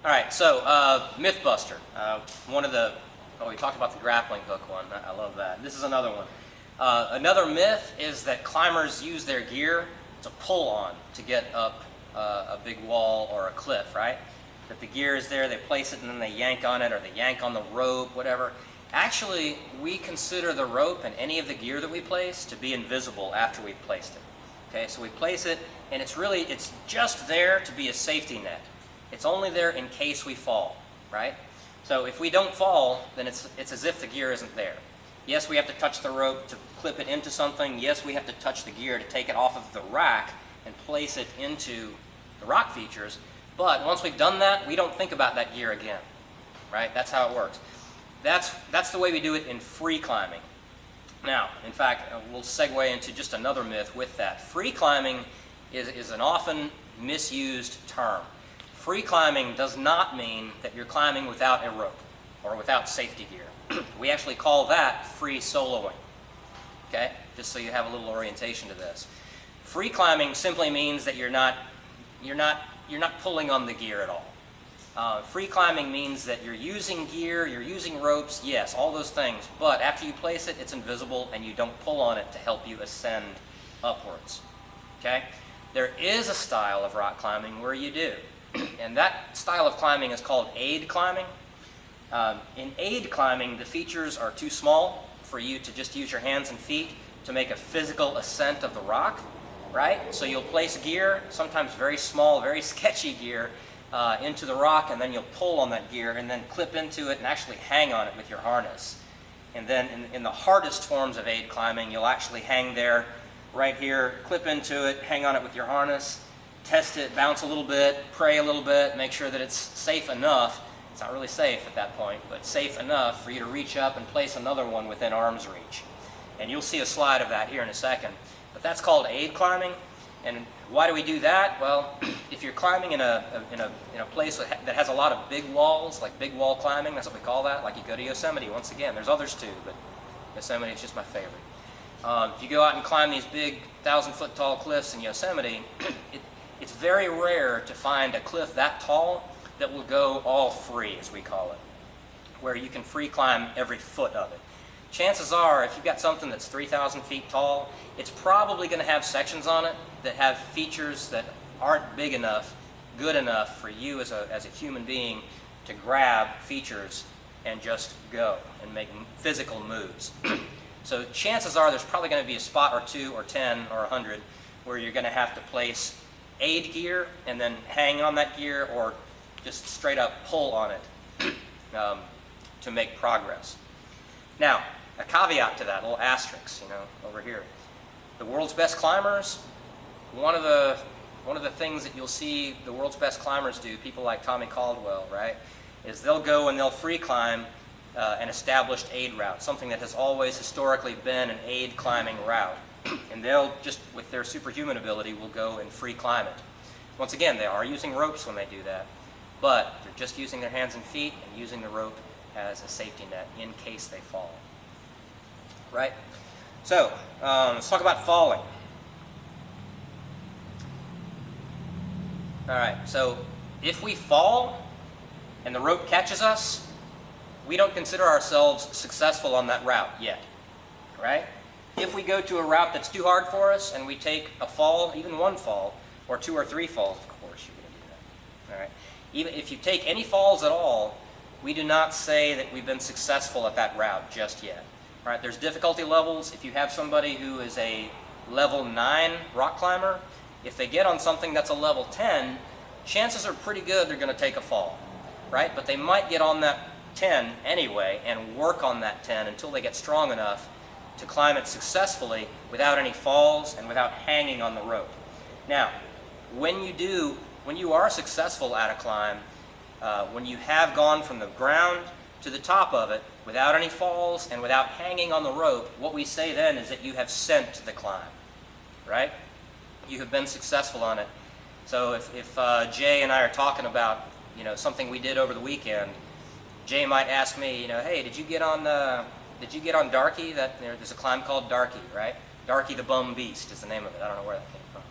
All right, so Mythbuster. We talked about the grappling hook one. I love that. This is another one. Another myth is that climbers use their gear to pull on to get up a big wall or a cliff, right? That the gear is there, they place it and then they yank on it, or they yank on the rope, whatever. Actually, we consider the rope and any of the gear that we place to be invisible after we've placed it. Okay, so we place it, and it's just there to be a safety net. It's only there in case we fall, right? So if we don't fall, then it's as if the gear isn't there. Yes, we have to touch the rope to clip it into something. Yes, we have to touch the gear to take it off of the rack and place it into the rock features. But once we've done that, we don't think about that gear again, right? That's how it works. That's the way we do it in free climbing. Now, in fact, we'll segue into just another myth with that. Free climbing is an often misused term. Free climbing does not mean that you're climbing without a rope or without safety gear. We actually call that free soloing, okay? Just so you have a little orientation to this. Free climbing simply means that you're not pulling on the gear at all. Free climbing means that you're using gear, you're using ropes, yes, all those things, but after you place it, it's invisible and you don't pull on it to help you ascend upwards, okay? There is a style of rock climbing where you do, and that style of climbing is called aid climbing. In aid climbing, the features are too small for you to just use your hands and feet to make a physical ascent of the rock, right? So you'll place gear, sometimes very small, very sketchy gear, into the rock, and then you'll pull on that gear and then clip into it and actually hang on it with your harness. And then in the hardest forms of aid climbing, you'll actually hang there, right here, clip into it, hang on it with your harness, test it, bounce a little bit, pray a little bit, make sure that it's safe enough. It's not really safe at that point, but safe enough for you to reach up and place another one within arm's reach. And you'll see a slide of that here in a second. But that's called aid climbing. And why do we do that? Well, if you're climbing in a place that has a lot of big walls, like big wall climbing, that's what we call that. Like you go to Yosemite, once again, there's others too, but Yosemite is just my favorite. If you go out and climb these big 1,000-foot tall cliffs in Yosemite, it's very rare to find a cliff that tall that will go all free, as we call it, where you can free climb every foot of it. Chances are, if you've got something that's 3,000 feet tall, it's probably going to have sections on it that have features that aren't big enough, good enough for you as a human being to grab features and just go and make physical moves. So chances are there's probably going to be a spot or two or 10 or 100 where you're going to have to place aid gear and then hang on that gear or just straight up pull on it to make progress. Now, a caveat to that, a little asterisk, over here. The world's best climbers, one of the things that you'll see the world's best climbers do, people like Tommy Caldwell, right, is they'll go and they'll free climb an established aid route, something that has always historically been an aid climbing route. And they'll just, with their superhuman ability, will go and free climb it. Once again, they are using ropes when they do that, but they're just using their hands and feet and using the rope as a safety net in case they fall. Right? So, let's talk about falling. Alright, so if we fall and the rope catches us, we don't consider ourselves successful on that route yet. Right? If we go to a route that's too hard for us and we take a fall, even one fall, or 2 or 3 falls, of course you're going to do that. Alright? Even if you take any falls at all, we do not say that we've been successful at that route just yet. All right, there's difficulty levels. If you have somebody who is a level 9 rock climber, if they get on something that's a level 10, chances are pretty good they're going to take a fall, right? But they might get on that 10 anyway and work on that 10 until they get strong enough to climb it successfully without any falls and without hanging on the rope. Now, when you are successful at a climb, when you have gone from the ground to the top of it without any falls and without hanging on the rope, what we say then is that you have sent the climb, right? You have been successful on it. So if Jay and I are talking about something we did over the weekend, Jay might ask me, hey, did you get on Darky? There's a climb called Darky, right? Darky the Bum Beast is the name of it. I don't know where that came from,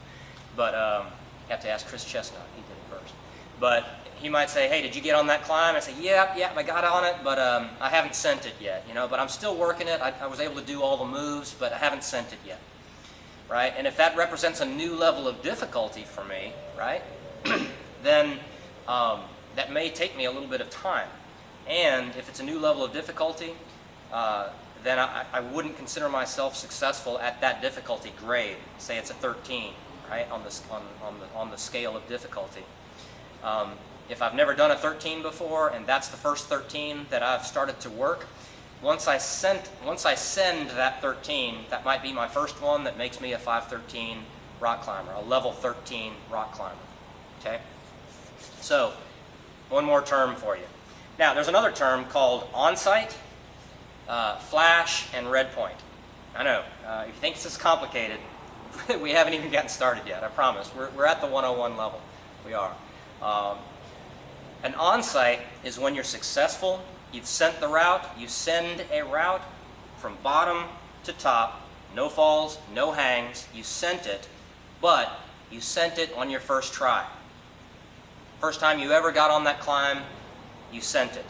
but you have to ask Chris Chestnut. He did it first. But he might say, hey, did you get on that climb? I say, yep, I got on it, but I haven't sent it yet, but I'm still working it. I was able to do all the moves, but I haven't sent it yet, right? And if that represents a new level of difficulty for me, right, then that may take me a little bit of time. And if it's a new level of difficulty, then I wouldn't consider myself successful at that difficulty grade. Say it's a 13, right, on the scale of difficulty. If I've never done a 13 before, and that's the first 13 that I've started to work, once I send that 13, that might be my first one that makes me a 513 rock climber, a level 13 rock climber. Okay? So, one more term for you. Now, there's another term called on-site, flash, and red point. I know, if you think this is complicated, we haven't even gotten started yet, I promise. We're at the 101 level. We are. An on-site is when you're successful, you've sent the route, you send a route from bottom to top, no falls, no hangs, you sent it, but you sent it on your first try. First time you ever got on that climb, you sent it.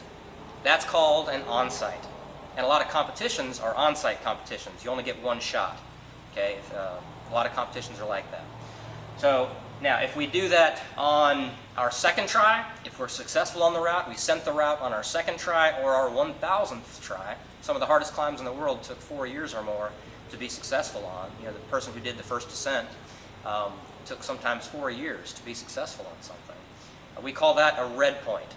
That's called an on-site. And a lot of competitions are on-site competitions. You only get one shot. Okay? A lot of competitions are like that. So now, if we do that on our second try, if we're successful on the route, we sent the route on our second try or our 1,000th try. Some of the hardest climbs in the world took 4 years or more to be successful on. The person who did the first descent took sometimes 4 years to be successful on something. We call that a red point.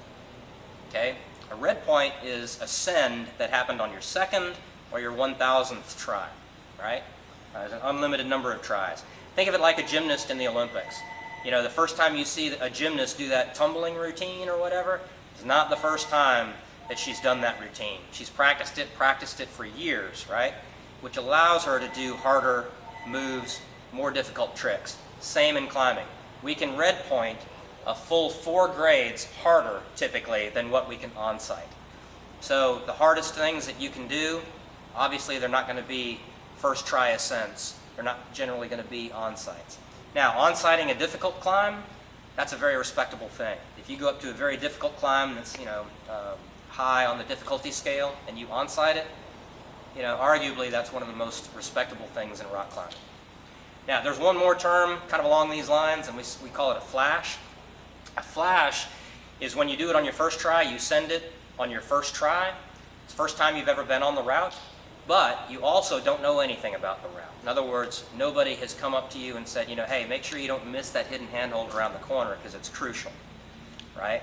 Okay? A red point is a send that happened on your second or your 1,000th try. Right? There's an unlimited number of tries. Think of it like a gymnast in the Olympics. The first time you see a gymnast do that tumbling routine or whatever, it's not the first time that she's done that routine. She's practiced it for years, right? Which allows her to do harder moves, more difficult tricks. Same in climbing. We can red point a full 4 grades harder, typically, than what we can on-site. So the hardest things that you can do, obviously they're not going to be first try ascents. They're not generally going to be on-sites. Now, on-siting a difficult climb, that's a very respectable thing. If you go up to a very difficult climb that's, high on the difficulty scale and you on-site it, arguably that's one of the most respectable things in rock climbing. Now, there's one more term kind of along these lines, and we call it a flash. A flash is when you do it on your first try, you send it on your first try. It's the first time you've ever been on the route, but you also don't know anything about the route. In other words, nobody has come up to you and said, hey, make sure you don't miss that hidden handhold around the corner because it's crucial, right?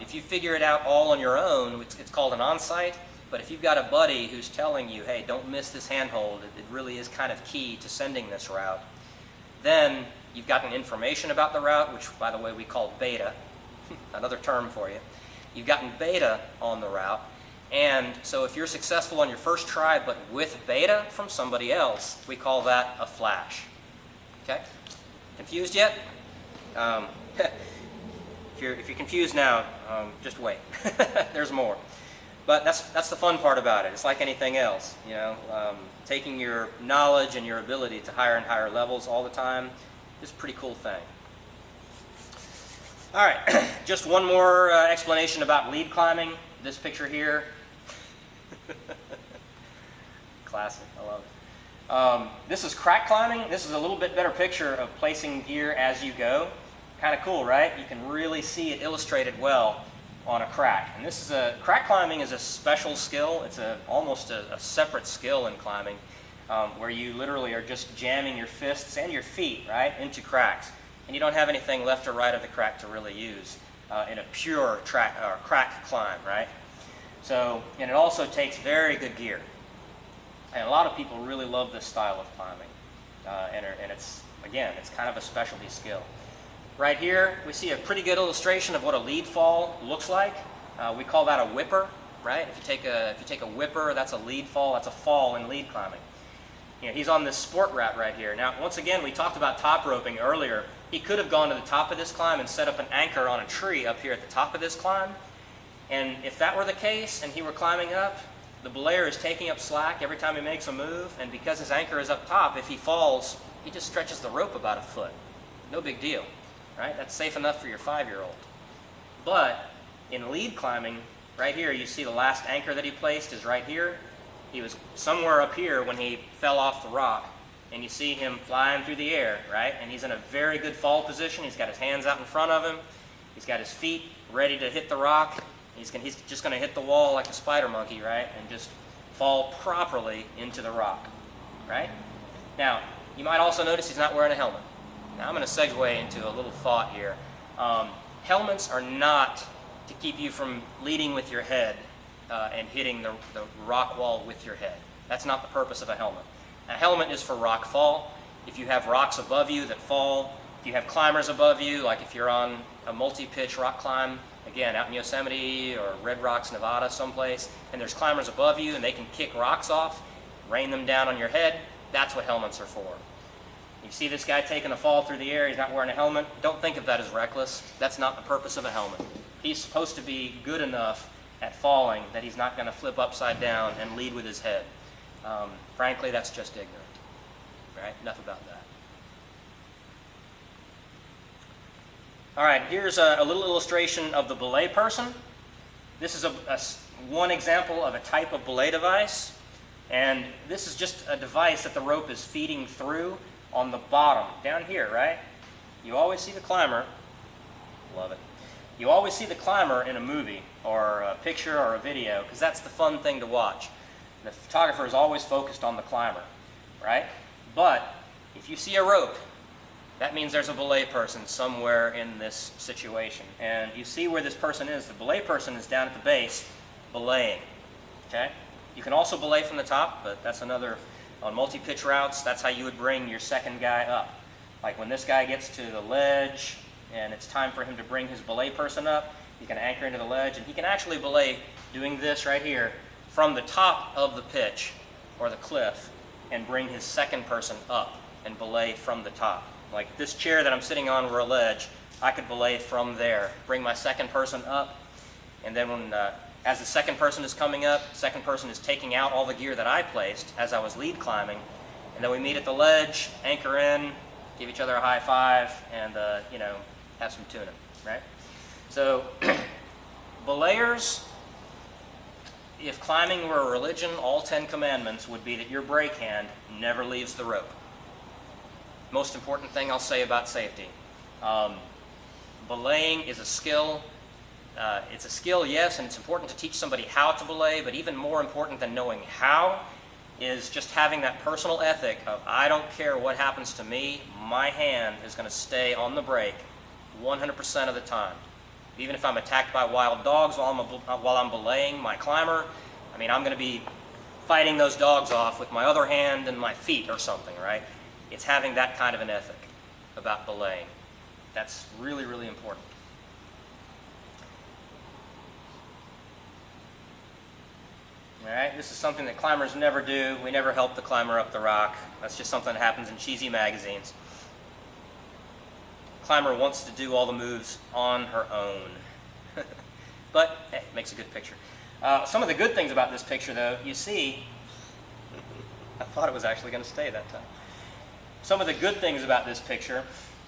If you figure it out all on your own, it's called an on-site, but if you've got a buddy who's telling you, hey, don't miss this handhold, it really is kind of key to sending this route, then you've gotten information about the route, which, by the way, we call beta, another term for you. You've gotten beta on the route, and so if you're successful on your first try, but with beta from somebody else, we call that a flash. Okay? Confused yet? If you're confused now, just wait. There's more. But that's the fun part about it. It's like anything else, taking your knowledge and your ability to higher and higher levels all the time is a pretty cool thing. All right, just one more explanation about lead climbing. This picture here. Classic, I love it. This is crack climbing. This is a little bit better picture of placing gear as you go. Kind of cool, right? You can really see it illustrated well on a crack. And crack climbing is a special skill. It's almost a separate skill in climbing, where you literally are just jamming your fists and your feet, right, into cracks. And you don't have anything left or right of the crack to really use in a pure crack climb, right? So, and it also takes very good gear. And a lot of people really love this style of climbing. And it's kind of a specialty skill. Right here, we see a pretty good illustration of what a lead fall looks like. We call that a whipper, right? If you take a whipper, that's a lead fall. That's a fall in lead climbing. He's on this sport route right here. Now, once again, we talked about top roping earlier. He could have gone to the top of this climb and set up an anchor on a tree up here at the top of this climb. And if that were the case and he were climbing up, the belayer is taking up slack every time he makes a move, and because his anchor is up top, if he falls, he just stretches the rope about a foot. No big deal, right? That's safe enough for your 5-year-old. But in lead climbing, right here, you see the last anchor that he placed is right here. He was somewhere up here when he fell off the rock, and you see him flying through the air, right? And he's in a very good fall position. He's got his hands out in front of him. He's got his feet ready to hit the rock. He's just going to hit the wall like a spider monkey, right? And just fall properly into the rock, right? Now, you might also notice he's not wearing a helmet. Now, I'm going to segue into a little thought here. Helmets are not to keep you from leading with your head and hitting the rock wall with your head. That's not the purpose of a helmet. A helmet is for rock fall. If you have rocks above you that fall, if you have climbers above you, like if you're on a multi-pitch rock climb, again, out in Yosemite or Red Rocks, Nevada, someplace, and there's climbers above you and they can kick rocks off, rain them down on your head, that's what helmets are for. You see this guy taking a fall through the air, he's not wearing a helmet. Don't think of that as reckless. That's not the purpose of a helmet. He's supposed to be good enough at falling that he's not going to flip upside down and lead with his head. Frankly, that's just ignorant. Right? Enough about that. All right, here's a little illustration of the belay person. This is one example of a type of belay device. And this is just a device that the rope is feeding through on the bottom, down here, right? You always see the climber. Love it. You always see the climber in a movie or a picture or a video because that's the fun thing to watch. The photographer is always focused on the climber, right? But if you see a rope, that means there's a belay person somewhere in this situation. And you see where this person is. The belay person is down at the base, belaying, okay? You can also belay from the top, but that's another, on multi-pitch routes, that's how you would bring your second guy up. Like when this guy gets to the ledge and it's time for him to bring his belay person up, he can anchor into the ledge and he can actually belay doing this right here from the top of the pitch or the cliff and bring his second person up and belay from the top. Like this chair that I'm sitting on over a ledge, I could belay from there, bring my second person up, and then when as the second person is coming up, the second person is taking out all the gear that I placed as I was lead climbing, and then we meet at the ledge, anchor in, give each other a high five, and you know, have some tuna, right? So, belayers, if climbing were a religion, all 10 commandments would be that your brake hand never leaves the rope. Most important thing I'll say about safety. Belaying is a skill. It's a skill, yes, and it's important to teach somebody how to belay, but even more important than knowing how is just having that personal ethic of I don't care what happens to me, my hand is going to stay on the brake 100% of the time. Even if I'm attacked by wild dogs while I'm belaying my climber, I mean, I'm going to be fighting those dogs off with my other hand and my feet or something, right? It's having that kind of an ethic about belaying. That's really, really important. All right, this is something that climbers never do. We never help the climber up the rock. That's just something that happens in cheesy magazines. Climber wants to do all the moves on her own. But, hey, it makes a good picture. Some of the good things about this picture, though, you see, I thought it was actually going to stay that time. Some of the good things about this picture,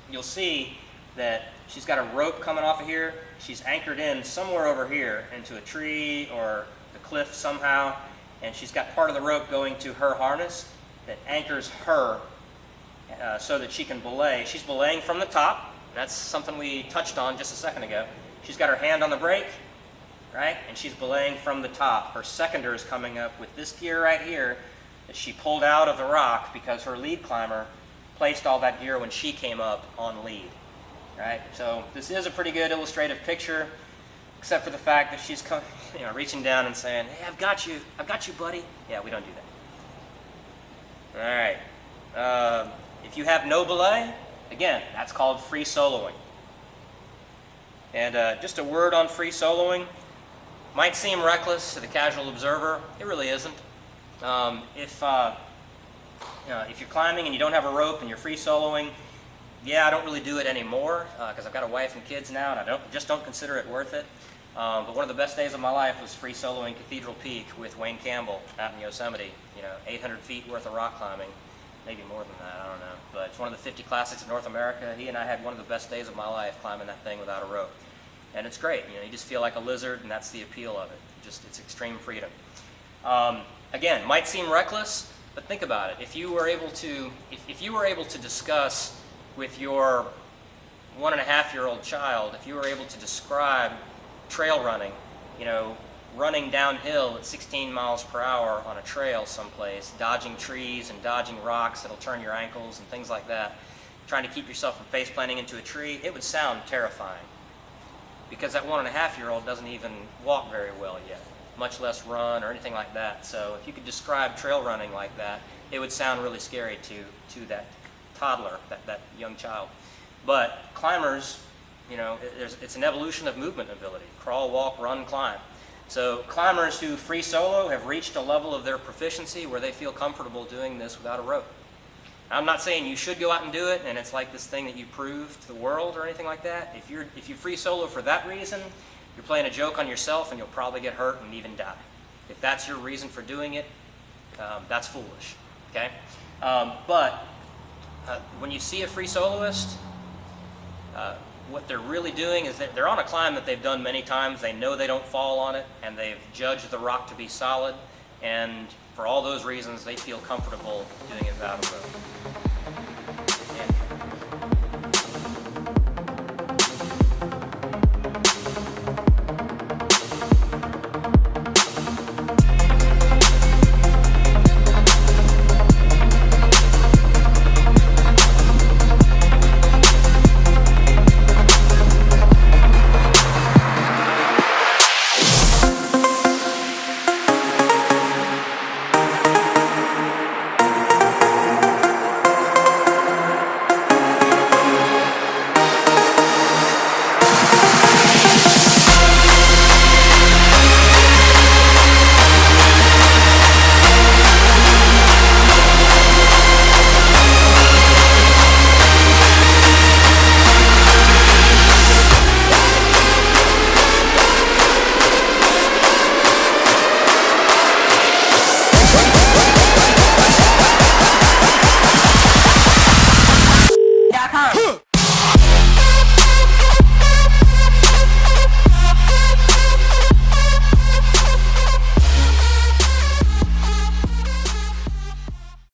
you'll see that she's got a rope coming off of here. She's anchored in somewhere over here into a tree or the cliff somehow, and she's got part of the rope going to her harness that anchors her so that she can belay. She's belaying from the top. That's something we touched on just a second ago. She's got her hand on the brake, right? And she's belaying from the top. Her seconder is coming up with this gear right here that she pulled out of the rock because her lead climber placed all that gear when she came up on lead, right? So this is a pretty good illustrative picture, except for the fact that she's reaching down and saying, "Hey, I've got you, buddy." Yeah, we don't do that. All right. If you have no belay, again, that's called free soloing. And just a word on free soloing. Might seem reckless to the casual observer. It really isn't. If you're climbing and you don't have a rope and you're free soloing, yeah, I don't really do it anymore because I've got a wife and kids now, and I just don't consider it worth it. But one of the best days of my life was free soloing Cathedral Peak with Wayne Campbell out in Yosemite. 800 feet worth of rock climbing. Maybe more than that, I don't know. But it's one of the 50 classics of North America. He and I had one of the best days of my life climbing that thing without a rope. and it's great. You know, you just feel like a lizard, and that's the appeal of it. It's extreme freedom. Again, might seem reckless, but think about it. If you were able to discuss with your 1.5-year-old child, if you were able to describe trail running, you know, running downhill at 16 miles per hour on a trail someplace, dodging trees and dodging rocks that'll turn your ankles and things like that, trying to keep yourself from face planting into a tree, it would sound terrifying. Because that 1.5-year-old doesn't even walk very well yet, much less run or anything like that. So if you could describe trail running like that, it would sound really scary to that toddler, that young child. But climbers, you know, it's an evolution of movement ability. Crawl, walk, run, climb. So climbers who free solo have reached a level of their proficiency where they feel comfortable doing this without a rope. I'm not saying you should go out and do it, and it's like this thing that you prove to the world or anything like that. If you free solo for that reason, you're playing a joke on yourself, and you'll probably get hurt and even die. If that's your reason for doing it, that's foolish. Okay, but when you see a free soloist, what they're really doing is that they're on a climb that they've done many times. They know they don't fall on it, and they've judged the rock to be solid, and for all those reasons, they feel comfortable doing it without a rope.